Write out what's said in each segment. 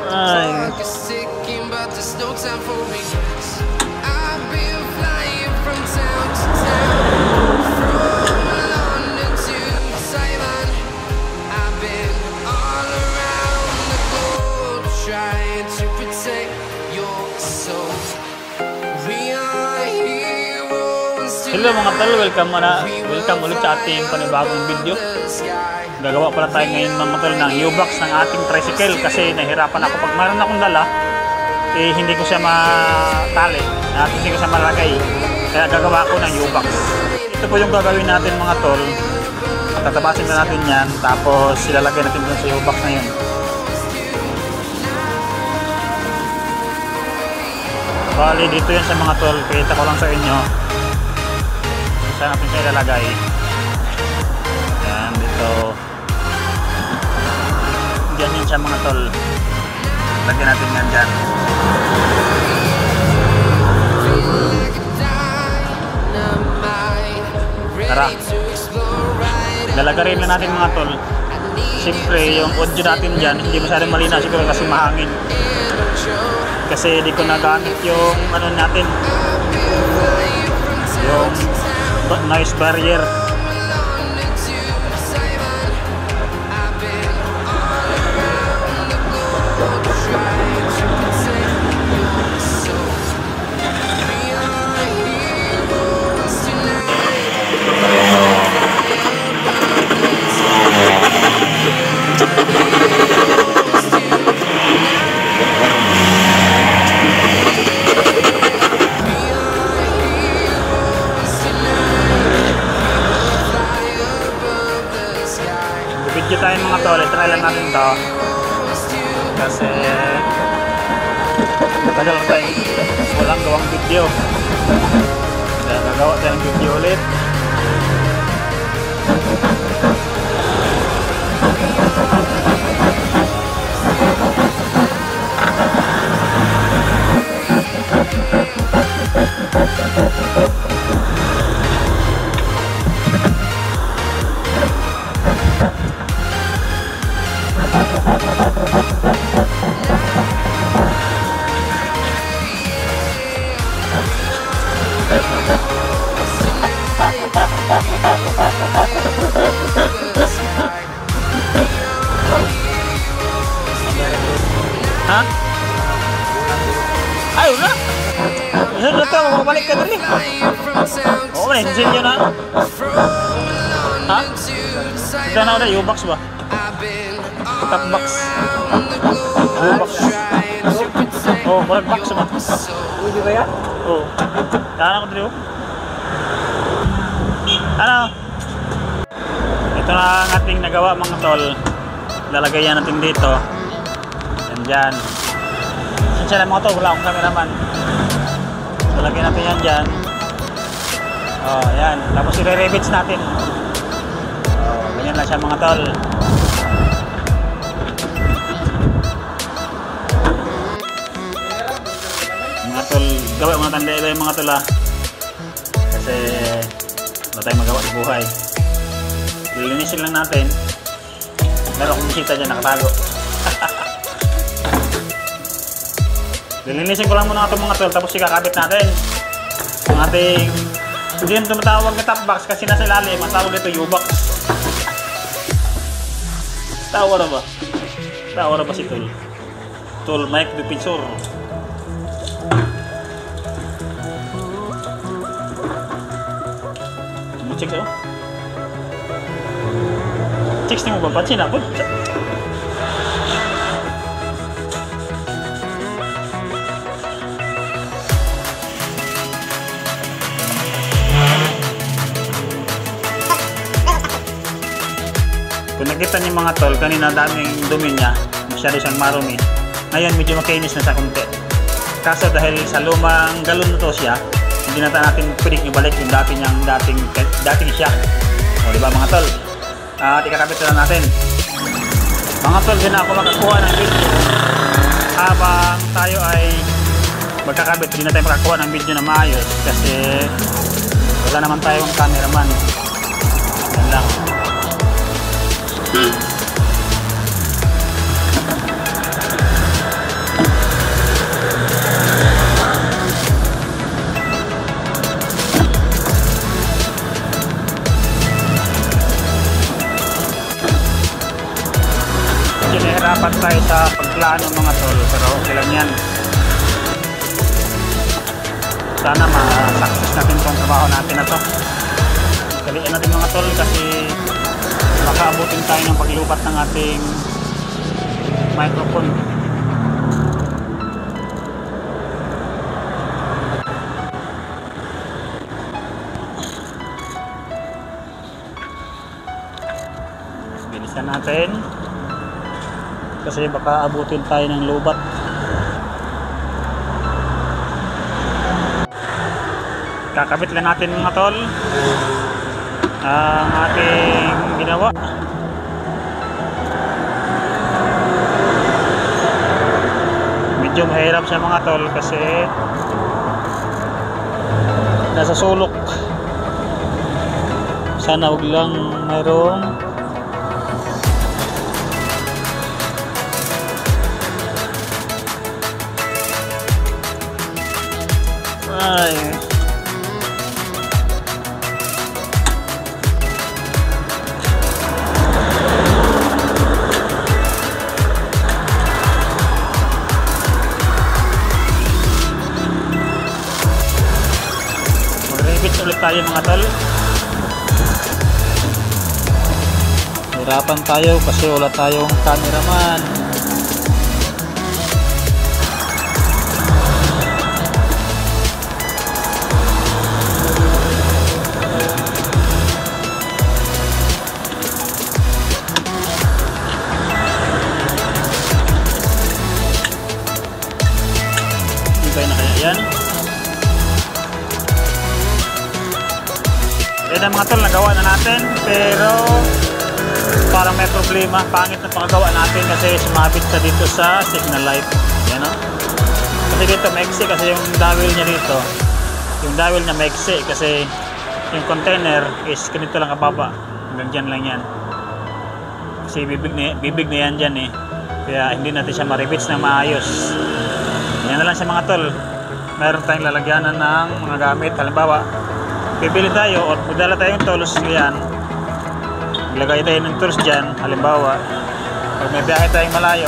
Ay. Hello mga tol, welcome ulit sa ating panibagong video. Gagawa pala tayo ngayon mga tol ng U-box ng ating tricycle kasi nahirapan ako pag mayroon akong dala hindi ko siya matali at hindi ko siya malagay, kaya gagawa ko ng U-box. Ito po yung gagawin natin mga tol. Tatabasin na natin yan, tapos ilalagay natin dun sa U-box na yun. Bali dito yan sa mga tol, kita ko lang sa inyo saan natin siya ilalagay. Yan, dito. Diyan yun siya mga tol. Lagyan natin yan dyan. Tara. Lalagarin na natin mga tol. Siyempre, yung audio natin dyan, hindi masyadong malinaw siguro kasi mahangin. Kasi di ko nagamit yung ano natin. Yung noise barrier. Video tayo mga tol, try lang natin to kasi matagal tayo walang gawang video, kaya gagawa tayo ng video ulit. Ha? Ay, wala. Isa na ito, mabalik ka dali. Oo, may sinyo na. Ha? Ito na ulit, U-box ba? Top box. U-box. Oo, walang box ba? Hindi ba yan? Oo. Saan ako dali, oh? Ano? Ito na ang ating nagawa mga tol. Lalagay yan natin dito. Yan dyan. Sinsya na mga tol, wala akong cameraman. Lalagay natin yan dyan. Oh, yan. Tapos i-re-revits natin. Oh, ganyan lang siya mga tol. Mga tol, gawa mga tanda yung mga tol ha. Kasi wala tayong magawa sa buhay. Lilinisin lang natin. Meron akong bisita dyan, nakatago. Lilinisin ko lang muna itong mga tol, tapos ikakabit natin ang ating, hindi yung tumatawag na top box kasi nasa ilalim, ang tawag ito U-box. Tawa na ba? Tawa na ba si Tol? Tol Mike Defensor. Check sa'yo? Chicks ni mo ba? Pansin ako? Kung nakita niyo mga tol, kanina daming dumi niya, masyado siyang marumi. Ngayon medyo makinis na sa konti. Kaso dahil sa lumang galon na to siya, hindi na natin pwedeng ibalik yung dating siya. O diba mga tol? At ikakabit na natin. Mga tol, din ako makakuha ng video habang tayo ay magkakabit. Hindi na tayo makakuha ng video na maayos kasi wala naman tayong cameraman. Yan lang. nahirapan tayo sa pagplano mga tol, pero okay lang yan. Sana ma-success natin itong trabaho natin na to. Kalian natin mga tol kasi makaabutin tayo ng paglupat ng ating microphone. Bilisan natin kasi baka abutin tayo ng lubat. Kakabit lang natin mga tol ang ating ginawa. Medyo mahirap siya mga tol kasi nasa sulok. Sana wag lang mayroong ay mag-repeat ulit tayo mga tol. Hirapan tayo kasi wala tayong cameraman. Ibay na kaya yan? Yan ang mga tol, nagawa na natin pero parang may problema, pangit na paggawa natin kasi sumabit sa dito sa signal light. Yan o. Kasi dito maiksi kasi yung dowel niya dito. Yung dowel niya maiksi kasi yung container is ganito lang kababa. Hanggang dyan lang yan. Kasi bibig na yan dyan eh. Kaya hindi natin siya ma-rebits na maayos. Yan na lang siya mga tol. Meron tayong lalagyanan ng mga gamit. Halimbawa, bibili tayo o magdala tayong tools yan. Ilagay tayo ng tools dyan, halimbawa pag may biyahe tayong malayo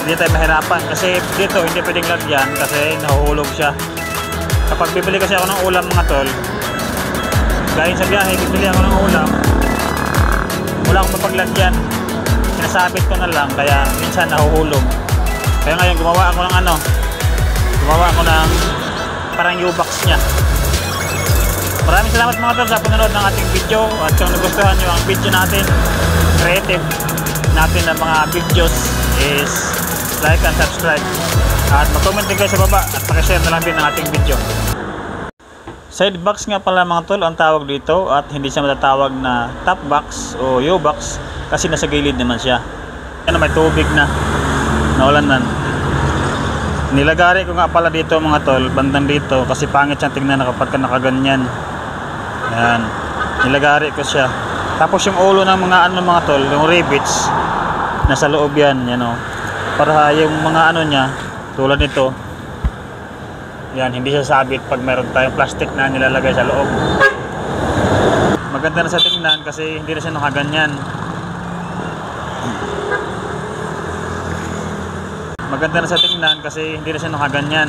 hindi tayo mahirapan kasi dito hindi pwedeng lagyan kasi nahuhulog siya. Kapag bibili kasi ako ng ulam mga tol, galing sa biyahe bibili ako ng ulam, wala akong mapaglagyan, sinasabit ko na lang kaya minsan nahuhulog. Kaya ngayon gumawa ako ng parang U-box nya. Maraming salamat mga tol sa panonood ng ating video at kung nagustuhan nyo ang video natin, creative natin ng mga videos is like and subscribe at mag-comment din kayo sa baba at pakishare na lang din ang ating video. Side box nga pala mga tol ang tawag dito at hindi siya matatawag na top box o U-box kasi nasa gilid naman siya. Yan may tubig na naulan man. Nilagari ko nga pala dito mga tol, bandang dito kasi pangit siyang tingnan kapag nakaganyan. Yan, nilagari ko siya. Tapos yung ulo ng mga mga tol, yung rivets nasa loob yan, yan o. Para yung mga niya, tulad nito, yan, hindi siya sabit pag meron tayong plastic na nilalagay sa loob. Maganda na sa tingnan kasi hindi na siya nakaganyan. Maganda na sa tingnan kasi hindi na siya nakaganyan.